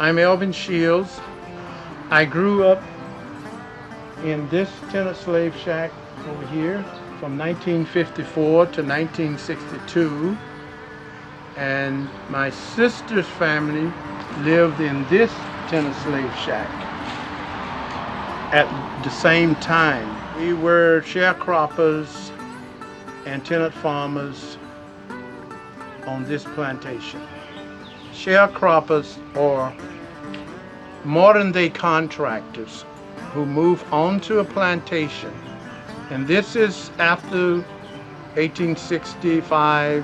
I'm Elvin Shields. I grew up in this tenant slave shack over here from 1954 to 1962, and my sister's family lived in this tenant slave shack at the same time. We were sharecroppers and tenant farmers on this plantation. Sharecroppers are modern day contractors who move onto a plantation, and this is after 1865,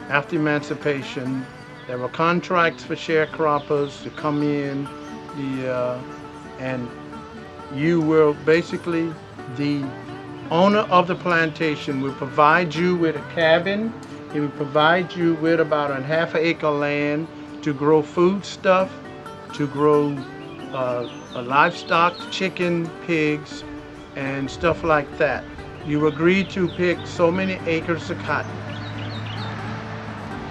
after emancipation. There were contracts for sharecroppers to come in, and you were basically the owner of the plantation. Will provide you with a cabin. He would provide you with about a half-acre land to grow food stuff, to grow livestock, chicken, pigs, and stuff like that. You agreed to pick so many acres of cotton.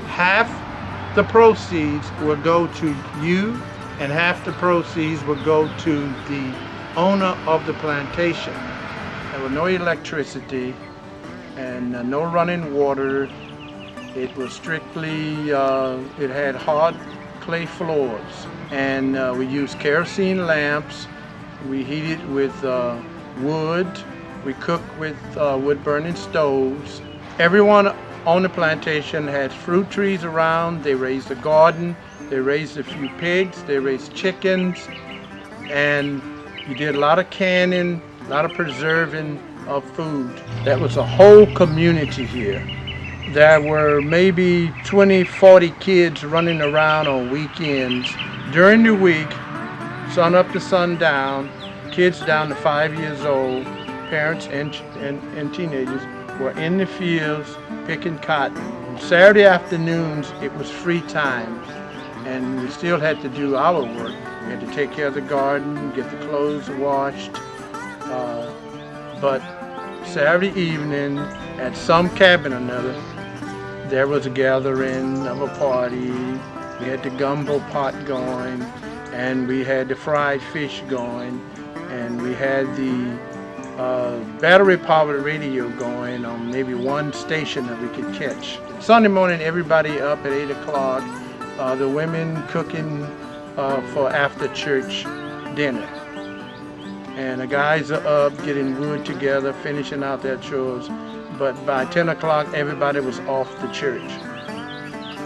Half the proceeds will go to you, and half the proceeds will go to the owner of the plantation. There was no electricity and no running water. It was strictly, it had hard clay floors, and we used kerosene lamps. We heated with wood. We cooked with wood-burning stoves. Everyone on the plantation had fruit trees around. They raised a garden. They raised a few pigs. They raised chickens, and you did a lot of canning, a lot of preserving of food. That was a whole community here. There were maybe 20, 40 kids running around on weekends. During the week, sun up to sundown, kids down to 5 years old, parents and teenagers were in the fields picking cotton. Saturday afternoons, it was free time, and we still had to do our work. We had to take care of the garden, get the clothes washed, but Saturday evening, at some cabin or another, there was a gathering of a party. We had the gumbo pot going, and we had the fried fish going, and we had the battery-powered radio going on maybe one station that we could catch. Sunday morning, everybody up at 8 o'clock, the women cooking for after-church dinner. And the guys are up getting wood together, finishing out their chores. But by 10 o'clock, everybody was off to church.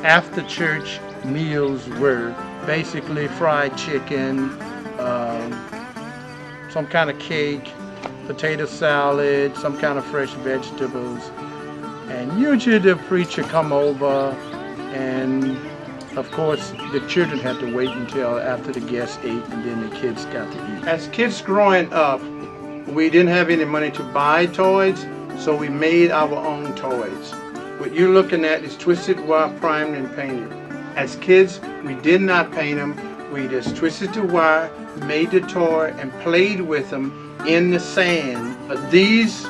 After church meals were basically fried chicken, some kind of cake, potato salad, some kind of fresh vegetables. And usually the preacher come over, and of course the children had to wait until after the guests ate, and then the kids got to eat. As kids growing up, we didn't have any money to buy toys, so we made our own toys. What you're looking at is twisted wire primed and painted. As kids, we did not paint them. We just twisted the wire, made the toy, and played with them in the sand. But these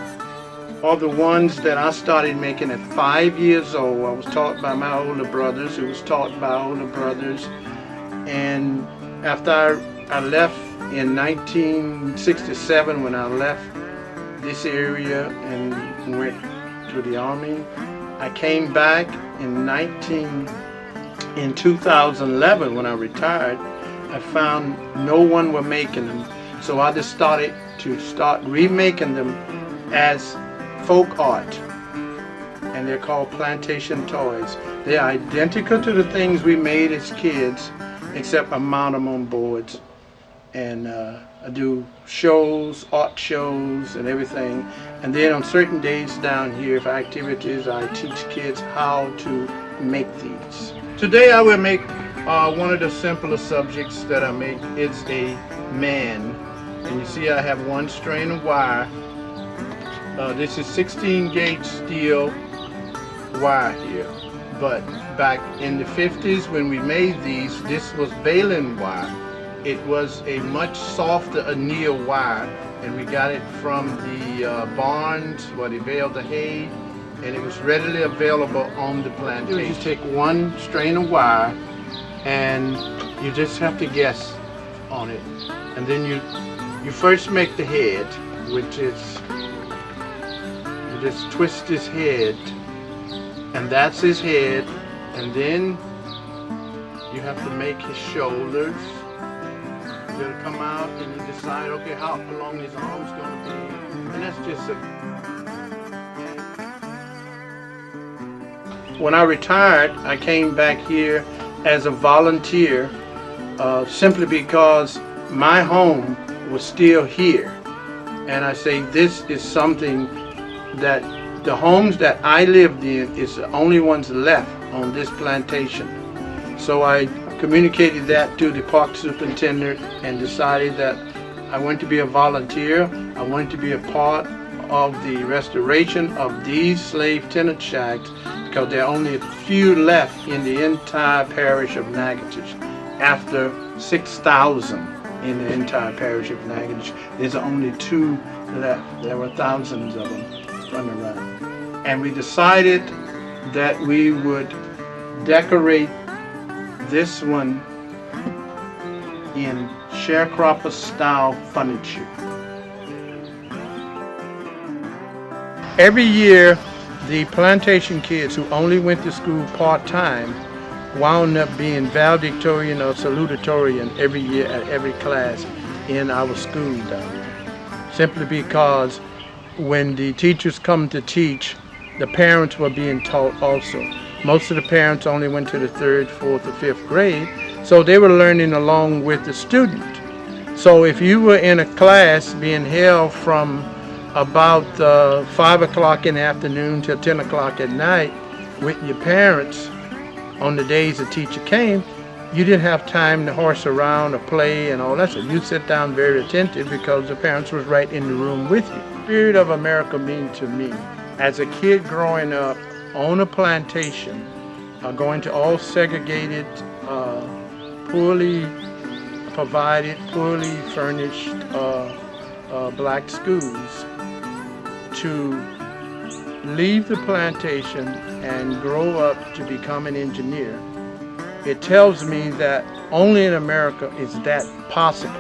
are the ones that I started making at 5 years old. I was taught by my older brothers, who was taught by older brothers. And after I left in 1967, when I left this area and went to the Army, I came back in 2011 when I retired. I found no one were making them, so I just started remaking them as folk art, and they're called Plantation toys. They're identical to the things we made as kids, except I mount them on boards. And I do shows, art shows, and everything. And then on certain days down here for activities, I teach kids how to make these. Today I will make one of the simpler subjects that I make. It's a man. And you see I have one strain of wire. This is 16 gauge steel wire here. But back in the 50s when we made these, this was baling wire. It was a much softer anneal wire, and we got it from the barns where they baled the hay, and it was readily available on the plantation. You take one strain of wire and You just have to guess on it. And then you first make the head, which is, you just twist his head, and that's his head. And then you have to make his shoulders. They'll come out, and you decide, okay, how long his arms gonna be. And that's just a... When I retired, I came back here as a volunteer, simply because my home was still here. And I say this is something that the homes that I lived in is the only ones left on this plantation. So I communicated that to the park superintendent and decided that I wanted to be a volunteer. I wanted to be a part of the restoration of these slave tenant shacks, because there are only a few left in the entire parish of Natchitoches. After 6,000 in the entire parish of Natchitoches, there's only 2 left. There were thousands of them running around. And we decided that we would decorate this one in sharecropper style furniture. Every year, the plantation kids who only went to school part-time wound up being valedictorian or salutatorian every year at every class in our school down there. Simply because when the teachers come to teach, the parents were being taught also. Most of the parents only went to the 3rd, 4th, or 5th grade, so they were learning along with the student. So if you were in a class being held from about 5 o'clock in the afternoon till 10 o'clock at night with your parents on the days the teacher came, you didn't have time to horse around or play and all that. So you sit down very attentive because the parents was right in the room with you. The spirit of America means to me, as a kid growing up on a plantation, going to all segregated, poorly provided, poorly furnished black schools, to leave the plantation and grow up to become an engineer, it tells me that only in America is that possible.